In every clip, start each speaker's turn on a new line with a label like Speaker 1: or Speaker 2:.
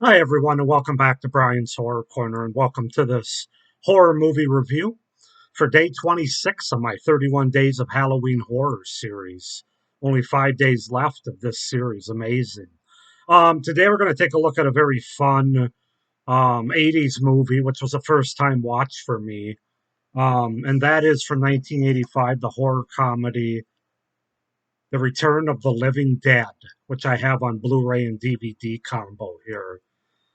Speaker 1: Hi, everyone, and welcome back to Brian's Horror Corner, and welcome to this horror movie review for day 26 of my 31 Days of Halloween Horror series. Only 5 days left of this series. Amazing. Today, we're going to take a look at a very fun 80s movie, which was a first time watch for me. And that is from 1985, the horror comedy The Return of the Living Dead, which I have on Blu ray and DVD combo here.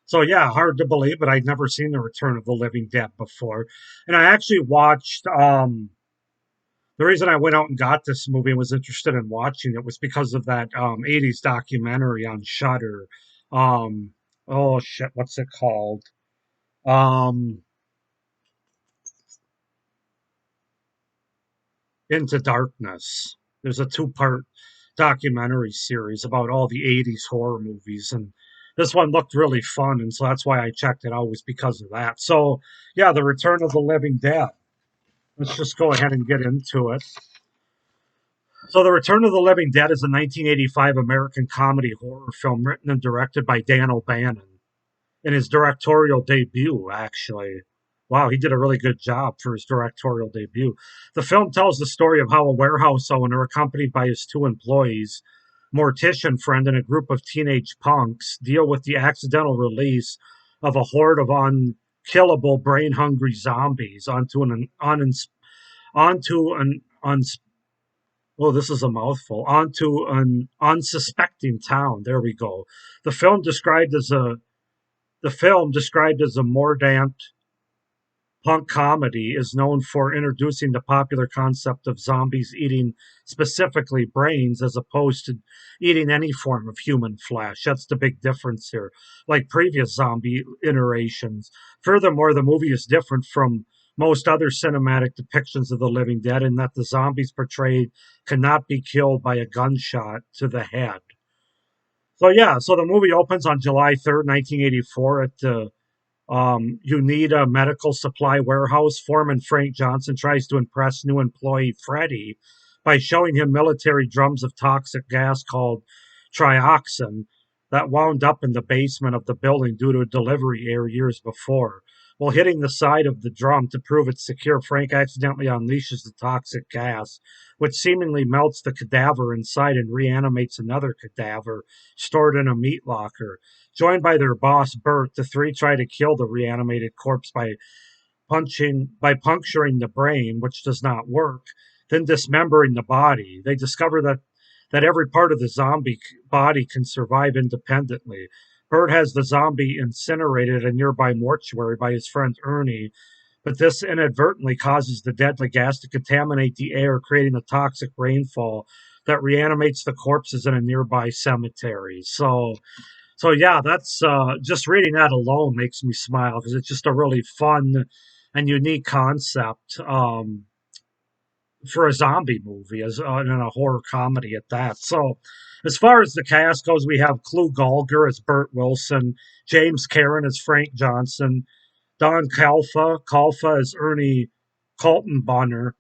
Speaker 1: So yeah, hard to believe, but I'd never seen The Return of the Living Dead before. And I actually watched the reason I went out and got this movie and was interested in watching it was because of that 80s documentary on Shudder. Um oh shit, what's it called? Um Into Darkness. There's a two-part documentary series about all the 80s horror movies, and this one looked really fun, and so that's why I checked it out, was because of that. So yeah, The Return of the Living Dead. Let's just go ahead and get into it. So, The Return of the Living Dead is a 1985 American comedy horror film written and directed by Dan O'Bannon in his directorial debut, actually. Wow, he did a really good job for his directorial debut. The film tells the story of how a warehouse owner, accompanied by his two employees, mortician friend, and a group of teenage punks, deal with the accidental release of a horde of unkillable, brain hungry zombies onto an uns well, this is a mouthful. Onto an unsuspecting town. There we go. The film described as a mordant punk comedy is known for introducing the popular concept of zombies eating specifically brains as opposed to eating any form of human flesh. That's the big difference here, like previous zombie iterations. Furthermore, the movie is different from most other cinematic depictions of the living dead in that the zombies portrayed cannot be killed by a gunshot to the head. So yeah, so the movie opens on July 3rd, 1984 at the Uneeda Medical Supply Warehouse. Foreman Frank Johnson tries to impress new employee Freddie by showing him military drums of toxic gas called trioxin that wound up in the basement of the building due to a delivery error years before. While hitting the side of the drum to prove it's secure, Frank accidentally unleashes the toxic gas, which seemingly melts the cadaver inside and reanimates another cadaver stored in a meat locker. Joined by their boss Bert, the three try to kill the reanimated corpse by puncturing the brain, which does not work, then dismembering the body. They discover that every part of the zombie body can survive independently. Bert has the zombie incinerated at a nearby mortuary by his friend Ernie, but this inadvertently causes the deadly gas to contaminate the air, creating a toxic rainfall that reanimates the corpses in a nearby cemetery. So yeah, that's just reading that alone makes me smile because it's just a really fun and unique concept for a zombie movie and a horror comedy at that. So, as far as the cast goes, we have Clu Gallagher as Bert Wilson, James Karen as Frank Johnson, Don Calfa as Ernie Kaltenbrunner,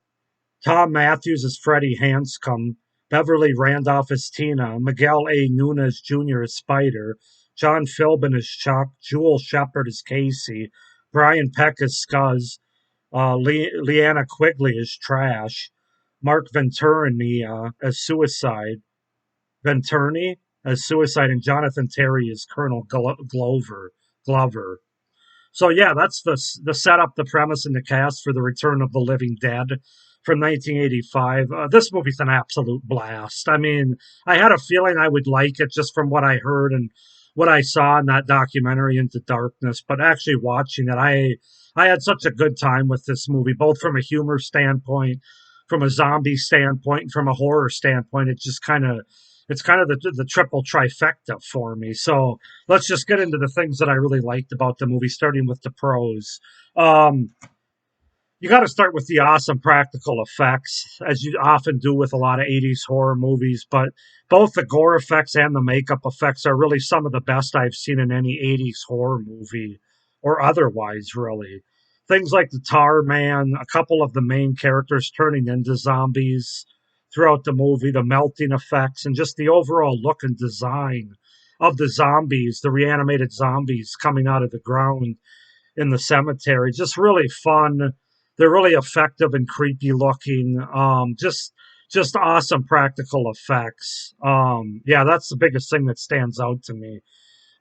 Speaker 1: Tom Matthews as Freddie Hanscom, Beverly Randolph as Tina, Miguel A. Nunez Jr. as Spider, John Philbin as Chuck, Jewel Shepard as Casey, Brian Peck as Scuzz, Leanna Quigley as Trash, Mark Venturini as Suicide, and Jonathan Terry as Colonel Glover. So yeah, that's the setup, the premise, and the cast for The Return of the Living Dead from 1985. This movie's an absolute blast. I mean, I had a feeling I would like it just from what I heard and what I saw in that documentary Into Darkness, but actually watching it, I had such a good time with this movie, both from a humor standpoint, from a zombie standpoint, and from a horror standpoint. It's kind of the triple trifecta for me. So let's just get into the things that I really liked about the movie, starting with the pros. Um, you got to start with the awesome practical effects, as you often do with a lot of 80s horror movies. But both the gore effects and the makeup effects are really some of the best I've seen in any 80s horror movie or otherwise, really. Things like the Tar Man, a couple of the main characters turning into zombies throughout the movie, the melting effects, and just the overall look and design of the zombies, the reanimated zombies coming out of the ground in the cemetery. Just really fun. They're really effective and creepy looking. Just awesome practical effects. Yeah, that's the biggest thing that stands out to me.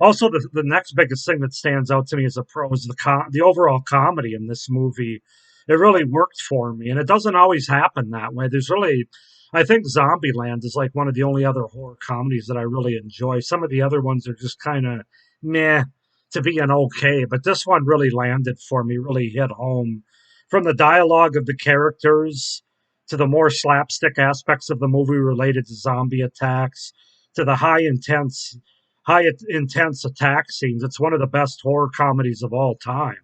Speaker 1: Also, the next biggest thing that stands out to me as a pro is the overall comedy in this movie. It really worked for me, and it doesn't always happen that way. I think Zombieland is like one of the only other horror comedies that I really enjoy. Some of the other ones are just kind of meh to being okay, but this one really landed for me, really hit home. From the dialogue of the characters to the more slapstick aspects of the movie related to zombie attacks to the high intense attack scenes. It's one of the best horror comedies of all time.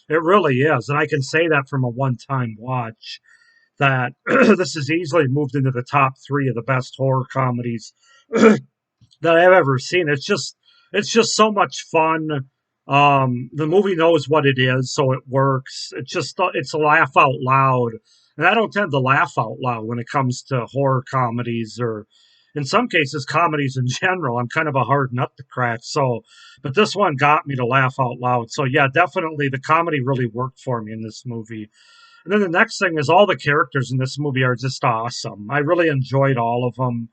Speaker 1: It really is, and I can say that from a one-time watch. That this has easily moved into the top three of the best horror comedies that I've ever seen. It's just so much fun. The movie knows what it is, so it works. It's a laugh out loud, and I don't tend to laugh out loud when it comes to horror comedies or, in some cases, comedies in general. I'm kind of a hard nut to crack. So, but this one got me to laugh out loud. So yeah, definitely the comedy really worked for me in this movie. And then the next thing is all the characters in this movie are just awesome. I really enjoyed all of them.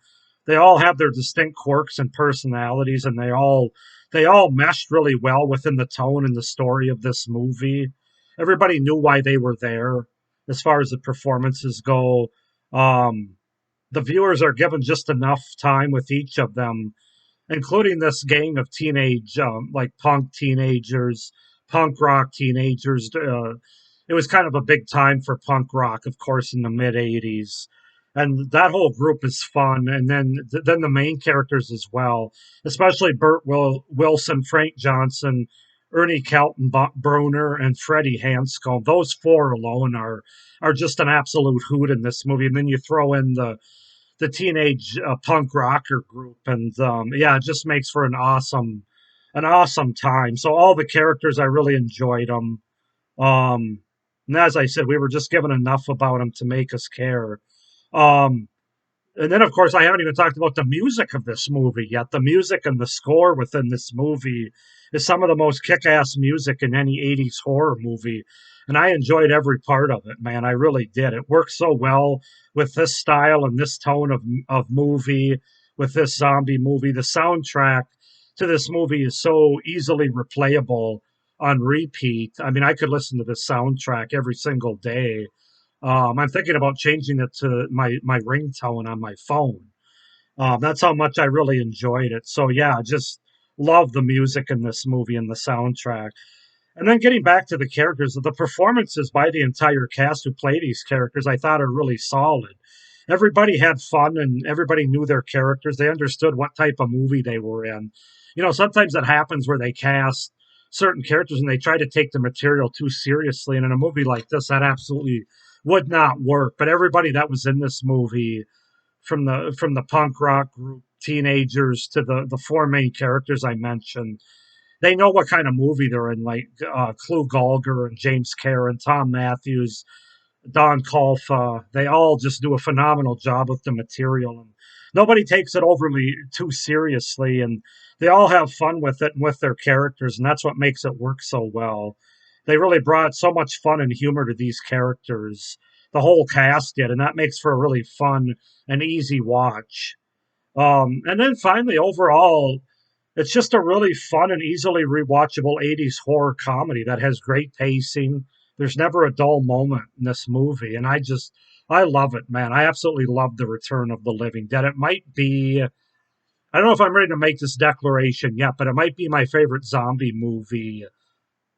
Speaker 1: They all have their distinct quirks and personalities, and they all meshed really well within the tone and the story of this movie. Everybody knew why they were there as far as the performances go. Um, the viewers are given just enough time with each of them, including this gang of teenage, like punk teenagers, punk rock teenagers. It was kind of a big time for punk rock, of course, in the mid '80s, and that whole group is fun. And then the main characters as well, especially Wilson, Frank Johnson, Ernie Kelton Bruner, and Freddie Hanscom. Those four alone are just an absolute hoot in this movie. And then you throw in the teenage punk rocker group, and yeah, it just makes for an awesome time. So all the characters, I really enjoyed them. Um, and as I said, we were just given enough about them to make us care. Um, and then, of course, I haven't even talked about the music of this movie yet. The music and the score within this movie is some of the most kick-ass music in any '80s horror movie, and I enjoyed every part of it. Man, I really did. It works so well with this style and this tone of movie, with this zombie movie. The soundtrack to this movie is so easily replayable on repeat. I mean, I could listen to this soundtrack every single day. I'm thinking about changing it to my ringtone on my phone. That's how much I really enjoyed it. So yeah, just love the music in this movie and the soundtrack. And then getting back to the characters, the performances by the entire cast who play these characters, I thought are really solid. Everybody had fun and everybody knew their characters. They understood what type of movie they were in. Sometimes it happens where they cast certain characters and they try to take the material too seriously. And in a movie like this, that absolutely would not work. But everybody that was in this movie, from the punk rock group teenagers to the four main characters I mentioned, they know what kind of movie they're in, like Clu Gallagher and James Karen, Tom Matthews, Don Colfa. They all just do a phenomenal job with the material, and nobody takes it overly too seriously, and they all have fun with it and with their characters, and that's what makes it work so well. They really brought so much fun and humor to these characters. The whole cast did, and that makes for a really fun and easy watch. And then finally, overall, it's just a really fun and easily rewatchable '80s horror comedy that has great pacing. There's never a dull moment in this movie, and I love it, man. I absolutely love the Return of the Living Dead. It might be, I don't know if I'm ready to make this declaration yet, but it might be my favorite zombie movie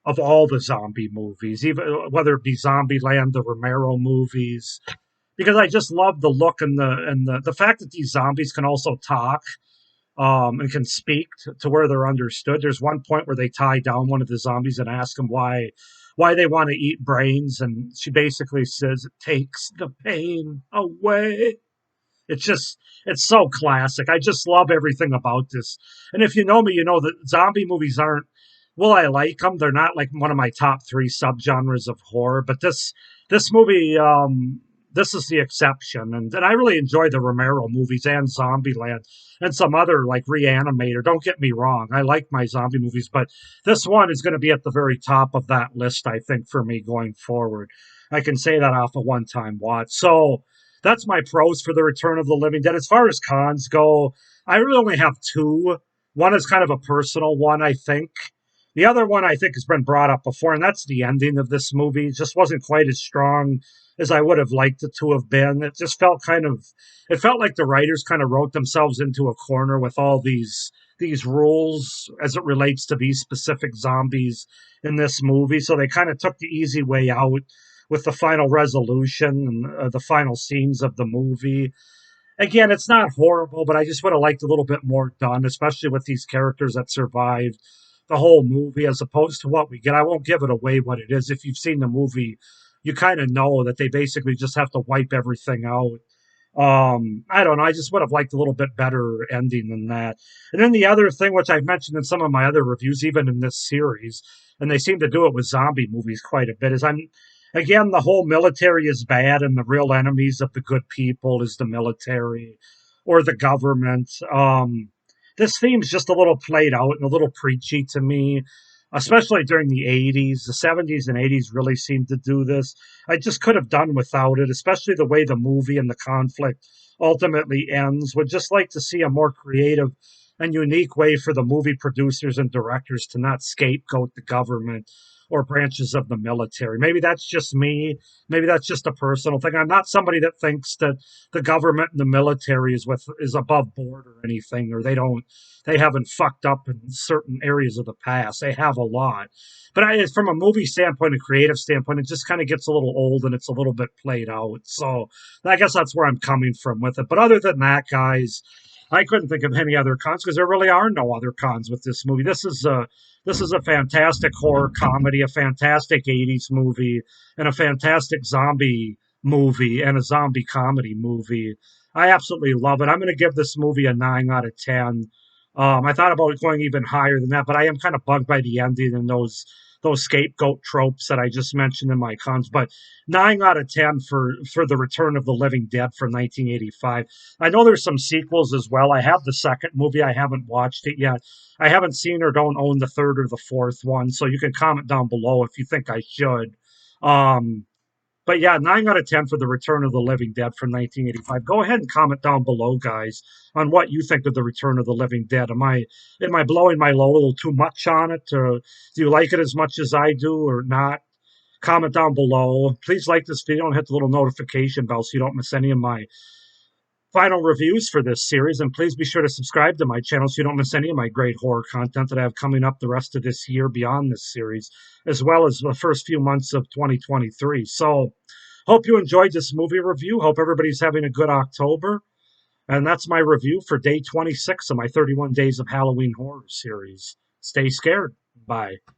Speaker 1: of all the zombie movies, even whether it be Zombieland, the Romero movies, because I just love the look and the fact that these zombies can also talk, and can speak to where they're understood. There's one point where they tie down one of the zombies and ask him why they want to eat brains, and she basically says it takes the pain away. It's so classic. I just love everything about this. And if you know me, you know that zombie movies aren't, well, I like them. They're not like one of my top three subgenres of horror. But this movie, this is the exception. And I really enjoy the Romero movies and Zombieland and some other like Reanimator. Don't get me wrong, I like my zombie movies, but this one is going to be at the very top of that list, I think, for me going forward. I can say that off a one time watch. So that's my pros for the Return of the Living Dead. As far as cons go, I really only have two. One is kind of a personal one, I think. The other one I think has been brought up before, and that's the ending of this movie. It just wasn't quite as strong as I would have liked it to have been. It just felt it felt like the writers kind of wrote themselves into a corner with all these rules as it relates to these specific zombies in this movie. So they kind of took the easy way out with the final resolution and the final scenes of the movie. Again, it's not horrible, but I just would have liked a little bit more done, especially with these characters that survived the whole movie as opposed to what we get. I won't give it away what it is. If you've seen the movie, you kind of know that they basically just have to wipe everything out. I don't know. I just would have liked a little bit better ending than that. And then the other thing, which I've mentioned in some of my other reviews, even in this series, and they seem to do it with zombie movies quite a bit, is I'm again the whole military is bad, and the real enemies of the good people is the military or the government. This theme's just a little played out and a little preachy to me, especially during the 80s. The 70s and 80s really seemed to do this. I just could have done without it, especially the way the movie and the conflict ultimately ends. Would just like to see a more creative and unique way for the movie producers and directors to not scapegoat the government or branches of the military. Maybe that's just me. Maybe that's just a personal thing. I'm not somebody that thinks that the government and the military is above board or anything, or they haven't fucked up in certain areas of the past. They have a lot. But from a movie standpoint, a creative standpoint, it just kind of gets a little old and it's a little bit played out. So I guess that's where I'm coming from with it. But other than that, guys, I couldn't think of any other cons because there really are no other cons with this movie. This is a fantastic horror comedy, a fantastic 80s movie, and a fantastic zombie movie and a zombie comedy movie. I absolutely love it. I'm going to give this movie a 9 out of 10. I thought about going even higher than that, but I am kind of bugged by the ending and those scapegoat tropes that I just mentioned in my cons. But 9 out of 10 for the Return of the Living Dead from 1985. I know there's some sequels as well. I have the second movie. I haven't watched it yet. I haven't seen or don't own the third or the fourth one, so you can comment down below if you think I should. Um, but yeah, 9 out of 10 for the Return of the Living Dead from 1985. Go ahead and comment down below, guys, on what you think of the Return of the Living Dead. Am I blowing my load a little too much on it? Do you like it as much as I do, or not? Comment down below. Please like this video and hit the little notification bell so you don't miss any of my final reviews for this series. And please be sure to subscribe to my channel so you don't miss any of my great horror content that I have coming up the rest of this year beyond this series, as well as the first few months of 2023. So, hope you enjoyed this movie review. Hope everybody's having a good October. And that's my review for day 26 of my 31 Days of Halloween Horror series. Stay scared. Bye.